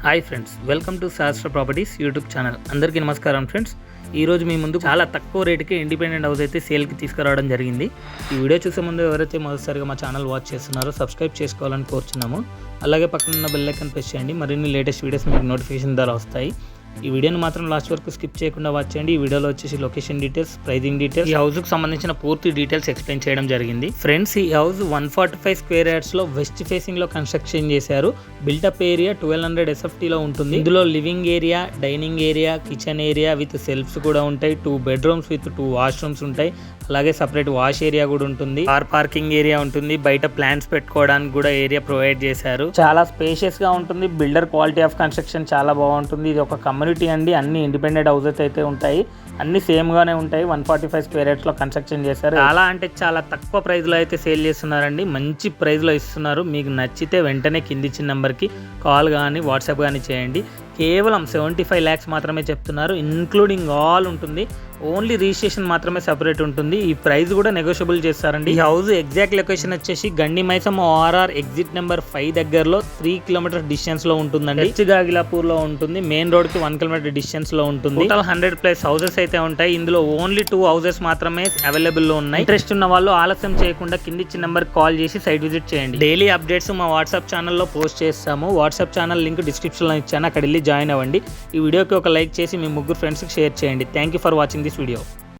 Hi friends, welcome to శాస్త్ర properties YouTube channel. అందరికీ నమస్కారం ఫ్రెండ్స్. ఈరోజు మీ ముందు చాలా తక్కువ రేటుకి ఇండిపెండెంట్ హౌస్ అయితే సేల్కి తీసుకురావడం జరిగింది. ఈ వీడియో చూసే ముందు ఎవరైతే మొదటిసారిగా మా ఛానల్ వాచ్ చేస్తున్నారో సబ్స్క్రైబ్ చేసుకోవాలని కోరుచున్నాము. అలాగే పక్కన ఉన్న బెల్ ఐకాన్ ప్రెస్ చేయండి. మరిన్ని లేటెస్ట్ వీడియోస్ మీకు నోటిఫికేషన్ ద్వారా వస్తాయి. ఈ వీడియోని మాత్రం లాస్ట్ వరకు స్కిప్ చేయకుండా వాచ్ చేయండి. ఈ వీడియోలో వచ్చేసి లొకేషన్ డీటెయిల్స్, ప్రైజింగ్ డీటెయిల్స్, ఈ హౌస్కి సంబంధించిన పూర్తి డీటెయిల్స్ ఎక్స్ప్లెయిన్ చేయడం జరిగింది. ఫ్రెండ్స్, ఈ హౌస్ 145 స్క్వేర్ యార్డ్స్లో వెస్ట్ ఫేసింగ్లో కన్స్ట్రక్షన్ చేశారు. బిల్టప్ ఏరియా 1200 SFTలో ఉంటుంది. ఇందులో living area, dining area, kitchen area with shelves కూడా ఉంటాయి. 2 బెడ్రూమ్స్ విత్ 2 వాష్రూమ్స్ ఉంటాయి. అలాగే సపరేట్ వాష్ ఏరియా కూడా ఉంటుంది. కార్ పార్కింగ్ ఏరియా ఉంటుంది. బయట ప్లాంట్స్ పెట్టుకోవడానికి కూడా ఏరియా ప్రొవైడ్ చేశారు. చాలా స్పేషియస్ గా ఉంటుంది. బిల్డర్ క్వాలిటీ ఆఫ్ కన్స్ట్రక్షన్ చాలా బాగుంటుంది. ఇది ఒక కమ్యూనిటీ అండి. అన్ని ఇండిపెండెంట్ హౌసెస్ అయితే ఉంటాయి. అన్ని సేమ్ గానే ఉంటాయి. 145 స్క్వేర్ యార్డ్స్ లో కన్స్ట్రక్షన్ చేశారు. చాలా అంటే చాలా తక్కువ ప్రైస్ లో అయితే సేల్ చేస్తున్నారండి. మంచి ప్రైస్ లో ఇస్తున్నారు. మీకు నచ్చితే వెంటనే కింది ఇచ్చిన నెంబర్ కి కాల్ కానీ వాట్సాప్ కానీ చేయండి. కేవలం 75 lakhs మాత్రమే చెప్తున్నారు. ఇన్క్లూడింగ్ ఆల్ ఉంటుంది. ఓన్లీ రిజిస్ట్రేషన్ మాత్రమే సెపరేట్ ఉంటుంది. ఈ ప్రైస్ కూడా నెగోషియబుల్ చేస్తారండి. ఈ హౌస్ ఎగ్జాక్ట్ లొకేషన్ వచ్చేసి గండి మైసమ్ ORR ఎగ్జిట్ నెంబర్ 5 దగ్గరలో 3 kilometers డిస్టెన్స్ లో ఉంటుందండి. గాగిలాపూర్ లో ఉంటుంది. మెయిన్ రోడ్ కి 1 kilometer డిస్టెన్స్ లో ఉంటుంది. టోటల్ 100+ హౌసెస్ అయితే ఉంటాయి. ఇందులో ఓన్లీ 2 houses మాత్రమే అవైలబుల్ లో ఉన్నాయి. ఇంట్రెస్ట్ ఉన్న వాళ్ళు ఆలస్యం చేయకుండా కింది ఇచ్చిన నెంబర్ కాల్ చేసి సైట్ విజిట్ చేయండి. డైలీ అప్డేట్స్ మా వాట్సాప్ ఛానల్లో పోస్ట్ చేస్తాము. వాట్సాప్ ఛానల్ లింక్ డిస్క్రిప్షన్ లో ఇచ్చాను. అక్కడ వెళ్ళి జాయిన్ అవ్వండి. ఈ వీడియోకి ఒక లైక్ చేసి మీ 3 ఫ్రెండ్స్కి షేర్ చేయండి. Thank you for watching this video.